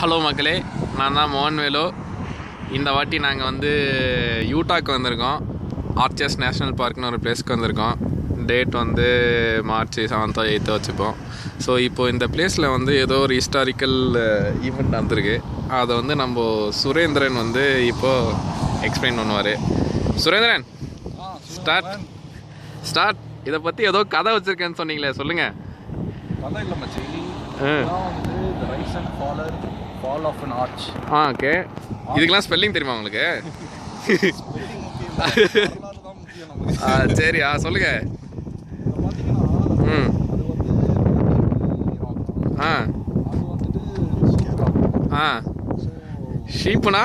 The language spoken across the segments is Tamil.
ஹலோ மக்களே, நான் தான் மோகன்வேலு. இந்த வாட்டி நாங்கள் வந்து யூட்டாக்கு வந்திருக்கோம். ஆர்ச்சர்ஸ் நேஷ்னல் பார்க்னு ஒரு பிளேஸ்க்கு வந்திருக்கோம். டேட் வந்து மார்ச் 7th or 8th வச்சுப்போம். ஸோ இப்போது இந்த பிளேஸில் வந்து ஏதோ ஒரு ஹிஸ்டாரிக்கல் ஈவெண்ட் வந்திருக்கு. அதை வந்து நம்ம சுரேந்திரன் வந்து இப்போது எக்ஸ்பிளைன் பண்ணுவார். சுரேந்திரன், ஸ்டார்ட். இதை பற்றி ஏதோ கதை வச்சுருக்கேன்னு சொன்னீங்களே, சொல்லுங்கள். கதை இல்லை மச்சி, வந்து rise and fall of an arch. Okay. இதுக்கெல்லாம் ஸ்பெல்லிங் தெரியுமா உங்களுக்கு? சரி, சொல்லுங்க. ம் ஷீப்புனா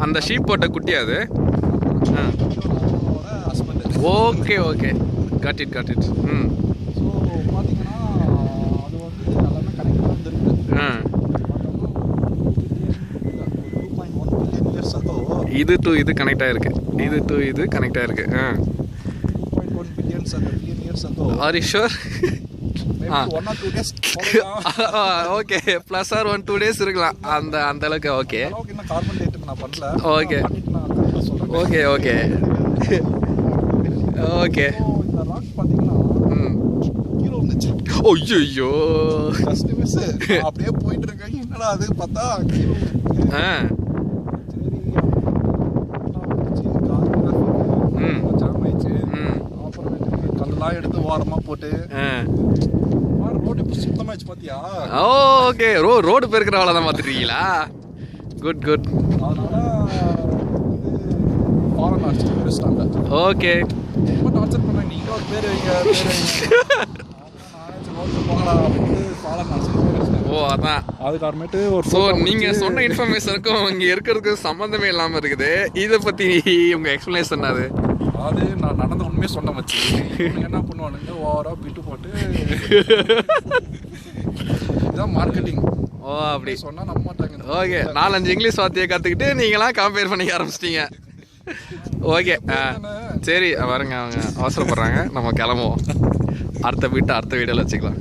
அந்த ஷீப் போட்ட குட்டி அது. Okay okay, got it. ம் இது டு இது கனெக்ட் ஆயிருக்கு. இது கனெக்ட் ஆயிருக்கு. Are you sure? Okay, plus or 1-2 days இருக்கலாம். அந்த அளவுக்கு. Okay okay okay okay okay. ஐயோ, அப்படியே போயிட்டு இருக்காங்க. என்னடா அது பார்த்தா கல்லெல்லாம் எடுத்து ஓரமா போட்டு ரோடு இப்போ சுத்தமாச்சு பாத்தியா? ஓகே, ரோடு பெருக்கிற வேலை தான் பார்த்துட்டீங்களா? குட். அதனால ஃபாரன் ஆர்ச்சர் பேசிட்டாங்க. ஓகே, ரொம்ப டார்ச்சர் பண்ண. நீங்க ஒரு பேர் வைங்க. ஓ அதான். அதுக்கப்புறமேட்டு ஸோ நீங்கள் சொன்ன இன்ஃபர்மேஷனுக்கும் இங்கே இருக்கிறதுக்கு சம்மந்தமே இல்லாமல் இருக்குது. இதை பற்றி உங்கள் எக்ஸ்பிளனேஷன் அது? அது நான் நடந்த உண்மையே சொன்ன வச்சு என்ன பண்ணுவானுங்க, ஓவரா பிட்டு போட்டு இதான் மார்க்கெட்டிங். ஓ அப்படி சொன்னா நம்ப மாட்டாங்க. ஓகே, 4-5 இங்கிலீஷ் வார்த்தையை கற்றுக்கிட்டு நீங்களாம் கம்பேர் பண்ணிக்க ஆரம்பிச்சிட்டீங்க. ஓகே சரி, வருங்க. அவங்க அவசரப்படுறாங்க, நம்ம கிளம்புவோம். அடுத்த வீடியோவில் வச்சுக்கலாம்.